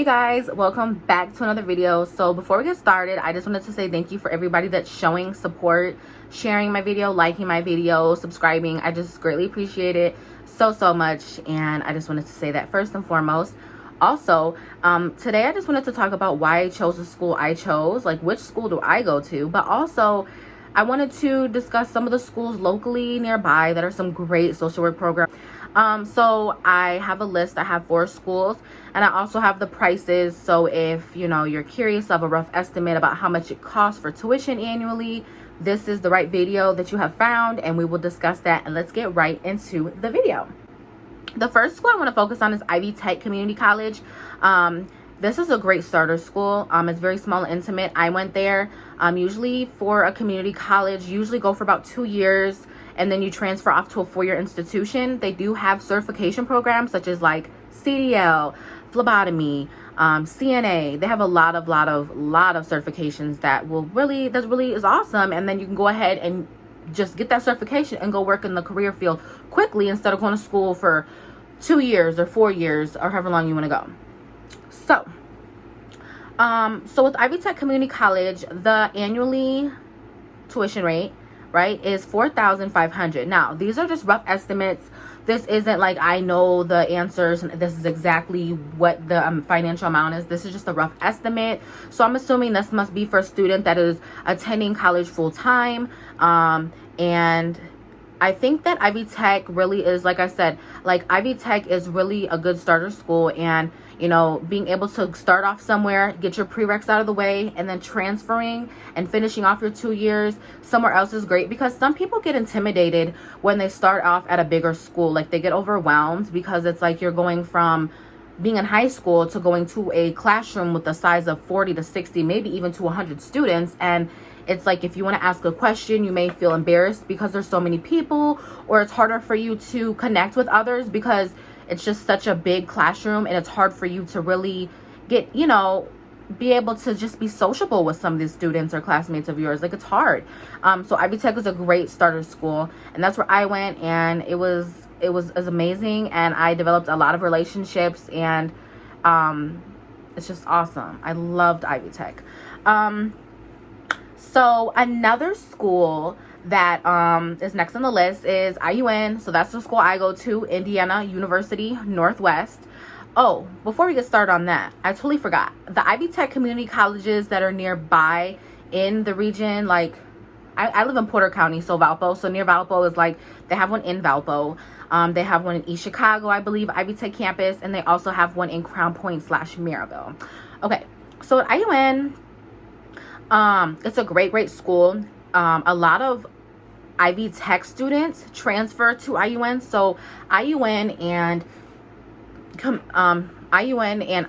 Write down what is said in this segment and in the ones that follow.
guys, welcome back to another video. So before we get started, I just wanted to say thank you for everybody that's showing support, sharing my video, liking my video, subscribing. I just greatly appreciate it so much, and I just wanted to say that first and foremost. Also, today I just wanted to talk about why I chose the school I chose, like which school do I go to, but also I wanted to discuss some of the schools locally nearby that are some great social work programs. So I have a list. I have 4 schools, and I also have the prices. So if you're curious of a rough estimate about how much it costs for tuition annually, this is the right video that you have found, and we will discuss that. And let's get right into the video. The first school I want to focus on is Ivy Tech Community College. This is a great starter school. It's very small and intimate. I went there. Usually for a community college, usually go for about 2 years, and then you transfer off to a 4-year institution. They do have certification programs such as like CDL, phlebotomy, CNA. They have a lot of certifications that really is awesome. And then you can go ahead and just get that certification and go work in the career field quickly instead of going to school for 2 years or 4 years or however long you want to go. So with Ivy Tech Community College, the annually tuition rate, right, is $4,500. Now, these are just rough estimates. This isn't like I know the answers and this is exactly what the financial amount is. This is just a rough estimate. So I'm assuming this must be for a student that is attending college full time. And I think that Ivy Tech really is, like I said, like Ivy Tech is really a good starter school, and being able to start off somewhere, get your prereqs out of the way, and then transferring and finishing off your 2 years somewhere else is great, because some people get intimidated when they start off at a bigger school. Like they get overwhelmed because it's like you're going from being in high school to going to a classroom with the size of 40 to 60, maybe even to 100 students. And it's like if you want to ask a question, you may feel embarrassed because there's so many people, or it's harder for you to connect with others because it's just such a big classroom, and it's hard for you to really get, be able to just be sociable with some of these students or classmates of yours. Like it's hard. So Ivy Tech is a great starter school, and that's where I went, and it was amazing, and I developed a lot of relationships, and it's just awesome. I loved Ivy Tech. So another school that is next on the list is IUN. So that's the school I go to, Indiana University Northwest. Oh, before we get started on that, I totally forgot. The Ivy Tech community colleges that are nearby in the region, like I live in Porter County, so Valpo. So near Valpo is like, they have one in Valpo. They have one in East Chicago, I believe, Ivy Tech campus. And they also have one in Crown Point / Maryville. Okay, so at IUN, it's a great school. A lot of Ivy Tech students transfer to IUN. So IUN and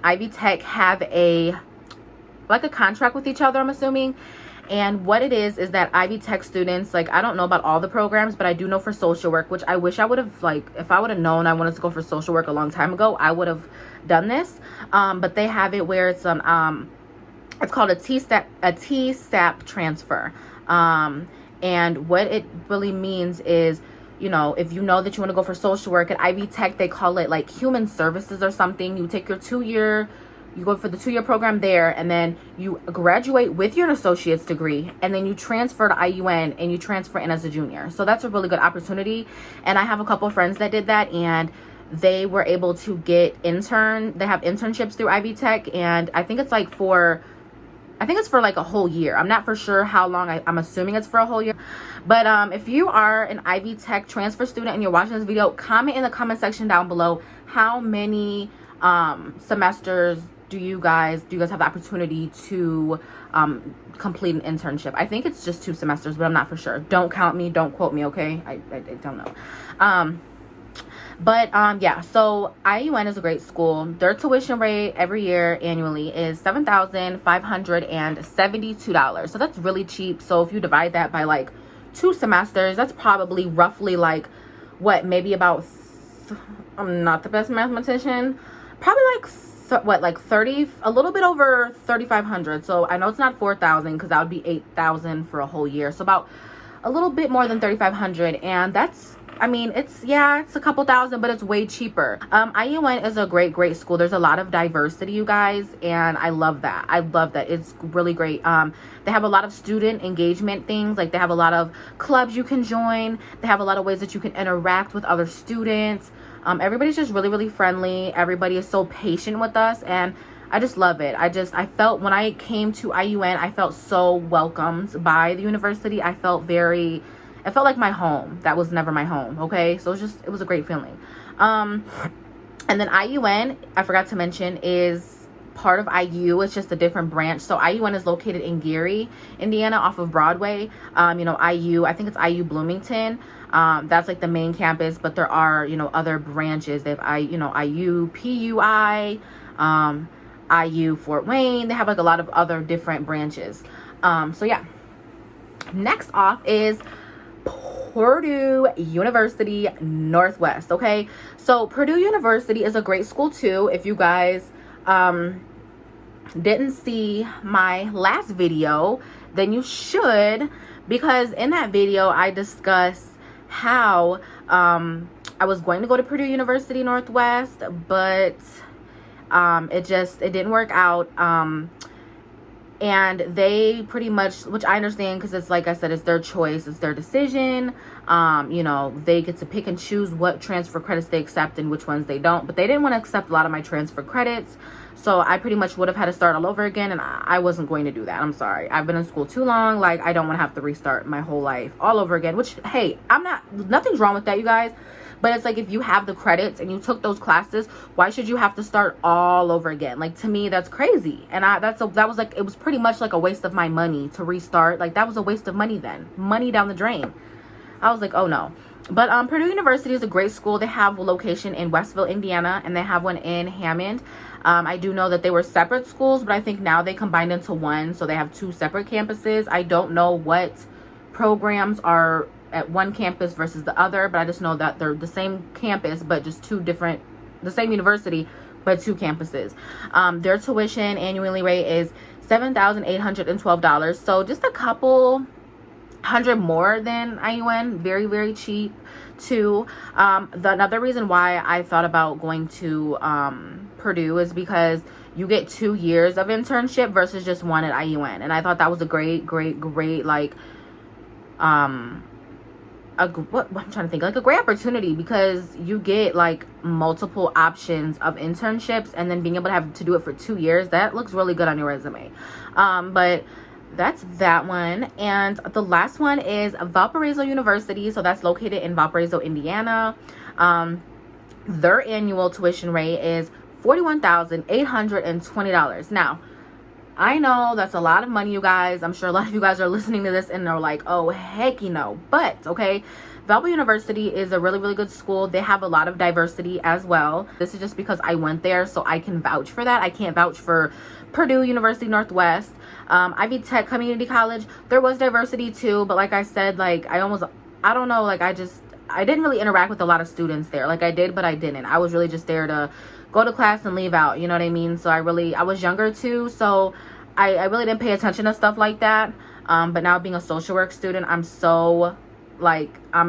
Ivy Tech have a contract with each other, I'm assuming. And what it is that Ivy Tech students, like, I don't know about all the programs, but I do know for social work, which I wish I would have, like, if I would have known I wanted to go for social work a long time ago, I would have done this. But they have it where it's called a TSAP transfer. And what it really means is, if you know that you want to go for social work at Ivy Tech, they call it like human services or something. You take your 2-year, you go for the 2-year program there, and then you graduate with your associate's degree, and then you transfer to IUN and you transfer in as a junior. So that's a really good opportunity. And I have a couple of friends that did that, and they were able to get they have internships through Ivy Tech, and I think it's for like a whole year. I'm not for sure how long. I'm assuming it's for a whole year. But if you are an Ivy Tech transfer student and you're watching this video, comment in the comment section down below how many semesters do you guys have the opportunity to complete an internship. I think it's just 2 semesters, but I'm not for sure. Don't count me, don't quote me, okay? I don't know. Yeah, so IUN is a great school. Their tuition rate every year annually is $7,572. So that's really cheap. So if you divide that by like 2 semesters, that's probably roughly like what, maybe about, I'm not the best mathematician, probably like 30, a little bit over 3,500. So I know it's not 4,000 because that would be 8,000 for a whole year. So about a little bit more than 3,500, and that's, I mean, it's a couple thousand, but it's way cheaper. IUN is a great school. There's a lot of diversity, you guys, and I love that. It's really great. They have a lot of student engagement things. Like, they have a lot of clubs you can join. They have a lot of ways that you can interact with other students. Everybody's just really friendly. Everybody is so patient with us, and I just love it. I felt, when I came to IUN, I felt so welcomed by the university. It felt like my home. That was never my home, okay? So it was a great feeling. And then IUN, I forgot to mention, is part of IU. It's just a different branch. So IUN is located in Gary, Indiana, off of Broadway. IU, I think it's IU Bloomington. That's like the main campus, but there are, other branches. They have IU PUI, IU Fort Wayne. They have like a lot of other different branches. So yeah. Next off is Purdue University Northwest. Okay, so Purdue University is a great school too. If you guys didn't see my last video, then you should, because in that video I discussed how I was going to go to Purdue University Northwest, but it didn't work out. And they pretty much, which I understand, because it's, like I said, it's their choice, it's their decision. They get to pick and choose what transfer credits they accept and which ones they don't. But they didn't want to accept a lot of my transfer credits, so I pretty much would have had to start all over again, and I wasn't going to do that. I'm sorry. I've been in school too long. Like, I don't want to have to restart my whole life all over again, which, hey, nothing's wrong with that, you guys. But it's like, if you have the credits and you took those classes, why should you have to start all over again? Like, to me, that's crazy. And it was pretty much like a waste of my money to restart. Like, that was a waste of money then. Money down the drain. I was like, oh no. But Purdue University is a great school. They have a location in Westville, Indiana, and they have one in Hammond. I do know that they were separate schools, but I think now they combined into one. So they have two separate campuses. I don't know what programs are at one campus versus the other, but I just know that they're the same campus, but just the same university, but two campuses. Their tuition annually rate is $7,812. So just a couple hundred more than IUN. Very cheap too. Another reason why I thought about going to Purdue is because you get 2 years of internship versus just one at IUN, and I thought that was a great like what I'm trying to think, like a great opportunity, because you get like multiple options of internships, and then being able to do it for 2 years, that looks really good on your resume. But that's that one. And the last one is Valparaiso University. So that's located in Valparaiso, Indiana. Their annual tuition rate is $41,820. Now, I know that's a lot of money, you guys. I'm sure a lot of you guys are listening to this and they're like, oh, heck, But, okay, Valpo University is a really good school. They have a lot of diversity as well. This is just because I went there, so I can vouch for that. I can't vouch for Purdue University Northwest. Ivy Tech Community College, there was diversity too, but like I said, like, I didn't really interact with a lot of students there. Like, I did, but I didn't. I was really just there to go to class and leave out, you know what I mean? So I was younger too, so I really didn't pay attention to stuff like that. But now, being a social work student, I'm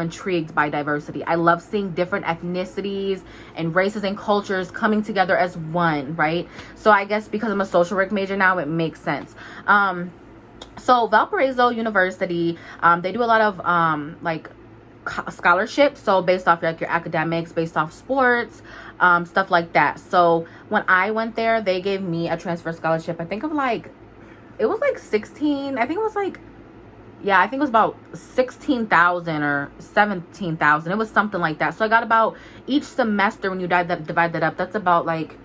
intrigued by diversity. I love seeing different ethnicities and races and cultures coming together as one, right? So I guess because I'm a social work major now, it makes sense. So Valparaiso University, they do a lot of scholarships, so based off like your academics, based off sports, stuff like that. So when I went there, they gave me a transfer scholarship. I think it was about 16,000 or 17,000. It was something like that. So I got about, each semester, when you divide that up, that's about like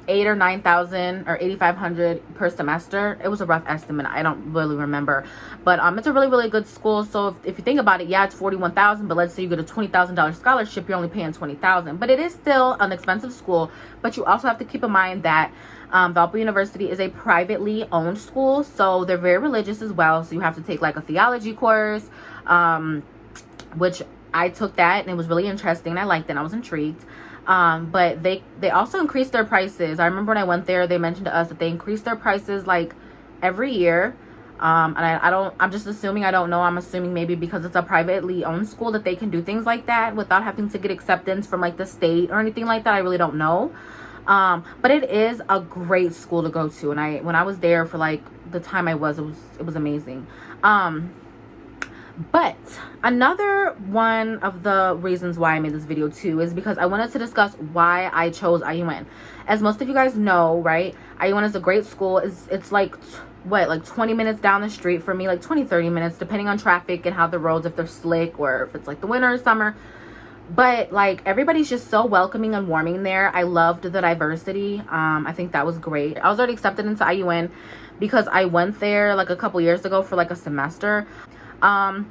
8 or 9,000 or 8,500 per semester. It was a rough estimate. I don't really remember, but it's a really good school. So if you think about it, yeah, it's 41,000, but let's say you get a $20,000 scholarship, you're only paying 20,000. But it is still an expensive school. But you also have to keep in mind that Valpo University is a privately owned school, so they're very religious as well. So you have to take like a theology course, which I took that, and it was really interesting. I liked it. I was intrigued. But they also increased their prices. I remember when I went there, they mentioned to us that they increased their prices like every year. And I'm just assuming, I don't know, I'm assuming maybe because it's a privately owned school that they can do things like that without having to get acceptance from like the state or anything like that. I really don't know. But it is a great school to go to, and when I was there for like the time it was amazing. But another one of the reasons why I made this video too is because I wanted to discuss why I chose IUN. As most of you guys know, right, IUN is a great school. It's like what, like 20 minutes down the street for me, like 20-30 minutes depending on traffic and how the roads, if they're slick or if it's like the winter or summer. But like everybody's just so welcoming and warming there. I loved the diversity. I think that was great. I was already accepted into IUN because I went there like a couple years ago for like a semester. And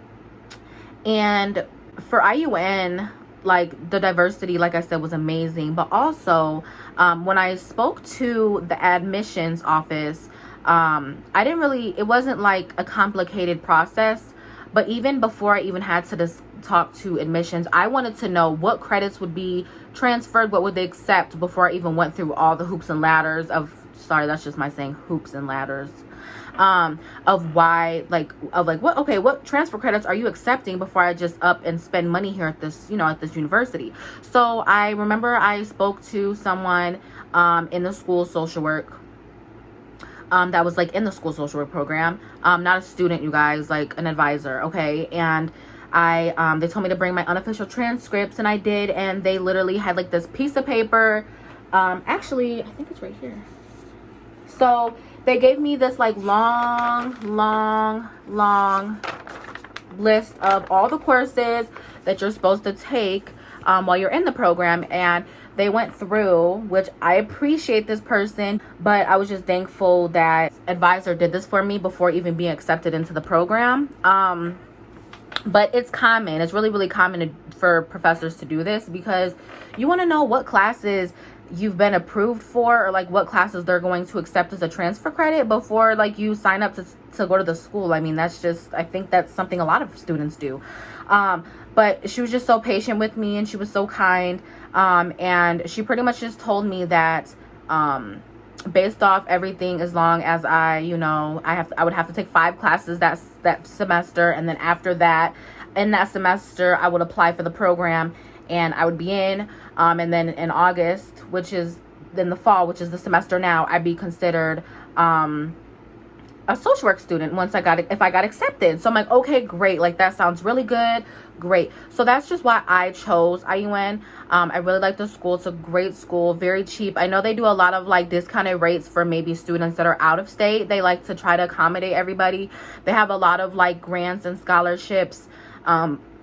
for IUN, like the diversity, like I said, was amazing. But also, when I spoke to the admissions office, it wasn't like a complicated process. But even before I even had to talk to admissions, I wanted to know what credits would be transferred, what would they accept before I even went through all the hoops and ladders of, sorry, that's just my saying, hoops and ladders, of what transfer credits are you accepting before I just up and spend money here at this, at this university. So I remember I spoke to someone in the school social work, that was like in the school social work program, not a student, you guys, like an advisor, okay? And they told me to bring my unofficial transcripts, and I did, and they literally had like this piece of paper, actually I think it's right here. So they gave me this like long list of all the courses that you're supposed to take while you're in the program, and they went through, which I appreciate this person, but I was just thankful that advisor did this for me before even being accepted into the program. But it's common, it's really common for professors to do this, because you want to know what classes you've been approved for, or like what classes they're going to accept as a transfer credit before like you sign up to go to the school. I mean, I think that's something a lot of students do. But she was just so patient with me, and she was so kind, and she pretty much just told me that based off everything, as long as I would have to take 5 classes that semester, and then after that, in that semester, I would apply for the program, and I would be in, and then in August, which is in the fall, which is the semester now, I'd be considered a social work student if I got accepted. So I'm like, okay, great, like that sounds really good, great. So that's just why I chose IUN. I really like the school. It's a great school, very cheap. I know they do a lot of like discounted rates for maybe students that are out of state. They like to try to accommodate everybody. They have a lot of like grants and scholarships,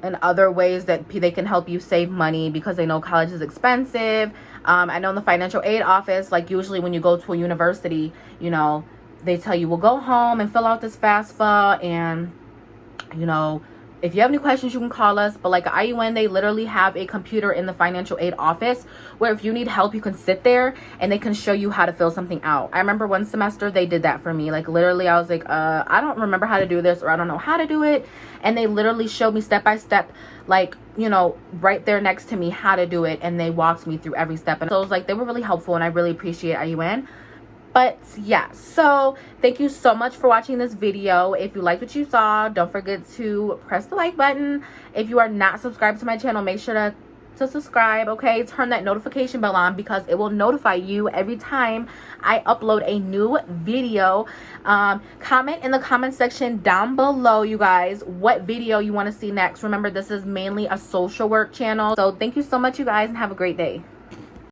and other ways that they can help you save money, because they know college is expensive. I know in the financial aid office, like usually when you go to a university, they tell you, well, go home and fill out this FAFSA, and if you have any questions, you can call us. But like IUN, they literally have a computer in the financial aid office where if you need help, you can sit there and they can show you how to fill something out. I remember one semester they did that for me. Like literally, I was like, I don't remember how to do this, or I don't know how to do it. And they literally showed me step by step, like, right there next to me, how to do it. And they walked me through every step. And so it was like, they were really helpful, and I really appreciate IUN. But yeah, so thank you so much for watching this video. If you liked what you saw, don't forget to press the like button. If you are not subscribed to my channel, make sure to subscribe, okay? Turn that notification bell on, because it will notify you every time I upload a new video. Comment in the comment section down below, you guys, what video you want to see next. Remember, this is mainly a social work channel. So thank you so much, you guys, and have a great day.